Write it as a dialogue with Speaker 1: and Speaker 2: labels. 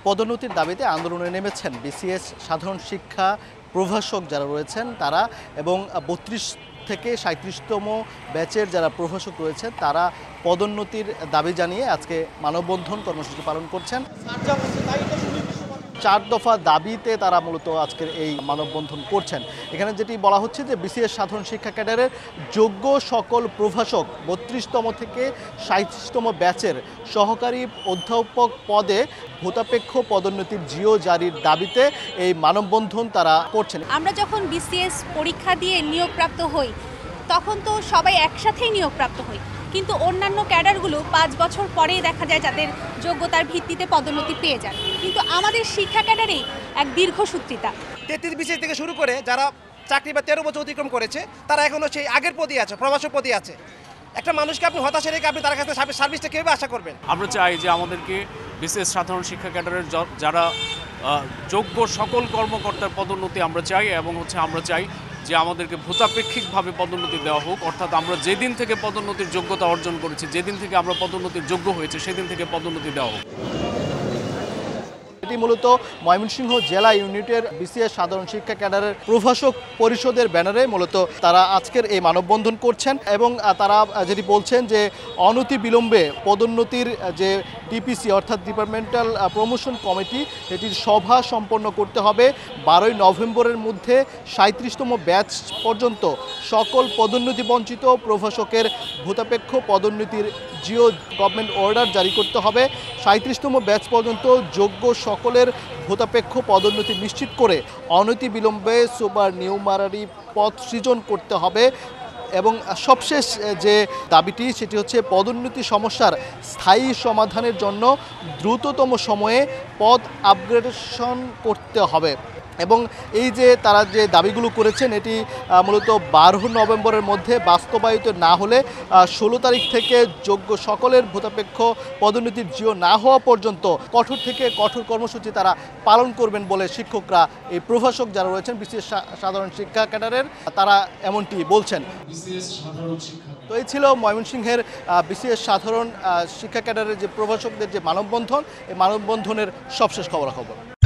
Speaker 1: পদোন্নতির দাবিতে আন্দোলনে নেমেছেন বিসিএস সাধারণ শিক্ষা প্রভাষক যারা রয়েছেন তারা, এবং ৩২ থেকে ৩৭তম ব্যাচের যারা প্রভাষক রয়েছেন তারা পদোন্নতির দাবি জানিয়ে আজকে মানববন্ধন কর্মসূচি পালন করছেন। ৪ দফা দাবিতে তারা মূলত আজকের এই মানববন্ধন করছেন। এখানে যেটি বলা হচ্ছে যে বিসিএস সাধারণ শিক্ষা ক্যাডারের যোগ্য সকল প্রভাষক ৩২তম থেকে ৩৭তম ব্যাচের সহকারী অধ্যাপক পদে ভূতাপেক্ষ পদোন্নতির জিও জারির দাবিতে এই মানববন্ধন তারা করছেন।
Speaker 2: আমরা যখন বিসিএস পরীক্ষা দিয়ে নিয়োগপ্রাপ্ত হই তখন তো সবাই একসাথেই নিয়োগপ্রাপ্ত হই, কিন্তু অন্যান্য ক্যাডারগুলো ৫ বছর পরেই দেখা যায় যাদের যোগ্যতার ভিত্তিতে পদোন্নতি পেয়ে যান, কিন্তু আমাদের শিক্ষা ক্যাডারেই এক দীর্ঘসূত্রিতা।
Speaker 3: ৩৩ বিসিএস থেকে শুরু করে যারা চাকরি বা ১৩ বছর অতিক্রম করেছে তারা এখনও সেই আগের পদই আছে, প্রভাষক পদই আছে। একটা মানুষকে আপনি হতাশা রেখে আপনি তার কাছে সার্ভিসটা কীভাবে আশা করবেন?
Speaker 4: আমরা চাই যে আমাদেরকে বিসিএস সাধারণ শিক্ষা ক্যাডারের যারা যোগ্য সকল কর্মকর্তার পদোন্নতি আমরা চাই, এবং আমরা চাই যে আমাদেরকে ভূতাপেক্ষিকভাবে পদোন্নতি দেওয়া হোক, অর্থাৎ আমরা যেদিন থেকে পদোন্নতির যোগ্যতা অর্জন করেছি, যেদিন থেকে আমরা পদোন্নতির যোগ্য হয়েছে সেদিন থেকে পদোন্নতি দেওয়া হোক।
Speaker 1: এটি মূলত ময়মনসিংহ জেলা ইউনিটের বিসিএস সাধারণ শিক্ষা ক্যাডারের প্রভাষক পরিষদের ব্যানারে মূলত তারা আজকের এই মানববন্ধন করছেন, এবং তারা যেটি বলছেন যে অনতি বিলম্বে পদোন্নতির যে ডিপিসি অর্থাৎ ডিপার্টমেন্টাল প্রমোশন কমিটি এটির সভা সম্পন্ন করতে হবে। ১২ই নভেম্বরের মধ্যে ৩৭তম ব্যাচ পর্যন্ত সকল পদোন্নতি বঞ্চিত প্রভাষকের ভূতাপেক্ষ পদোন্নতির জিও গভর্নমেন্ট অর্ডার জারি করতে হবে। ৩৭তম ব্যাচ পর্যন্ত যোগ্য সকলের ভূতাপেক্ষ পদোন্নতি নিশ্চিত করে অনতি বিলম্বে সুপার নিউমারারি পদ সৃজন করতে হবে। এবং সবশেষ যে দাবিটি সেটি হচ্ছে পদোন্নতি সমস্যার স্থায়ী সমাধানের জন্য দ্রুততম সময়ে পদ আপগ্রেডেশন করতে হবে। এবং এই যে তারা যে দাবিগুলো করেছেন এটি মূলত ১২ নভেম্বরের মধ্যে বাস্তবায়িত না হলে ১৬ তারিখ থেকে যোগ্য সকলের ভূতাপেক্ষ পদোন্নতির জিও না হওয়া পর্যন্ত কঠোর থেকে কঠোর কর্মসূচি তারা পালন করবেন বলে শিক্ষকরা, এই প্রভাষক যারা রয়েছেন বিসিএস সাধারণ শিক্ষা ক্যাডারের, তারা এমনটি বলছেন। তো এই ছিল ময়মনসিংহের বিসিএস সাধারণ শিক্ষা ক্যাডারের যে প্রভাষকদের যে মানববন্ধন, এই মানববন্ধনের সবশেষ খবরাখবর।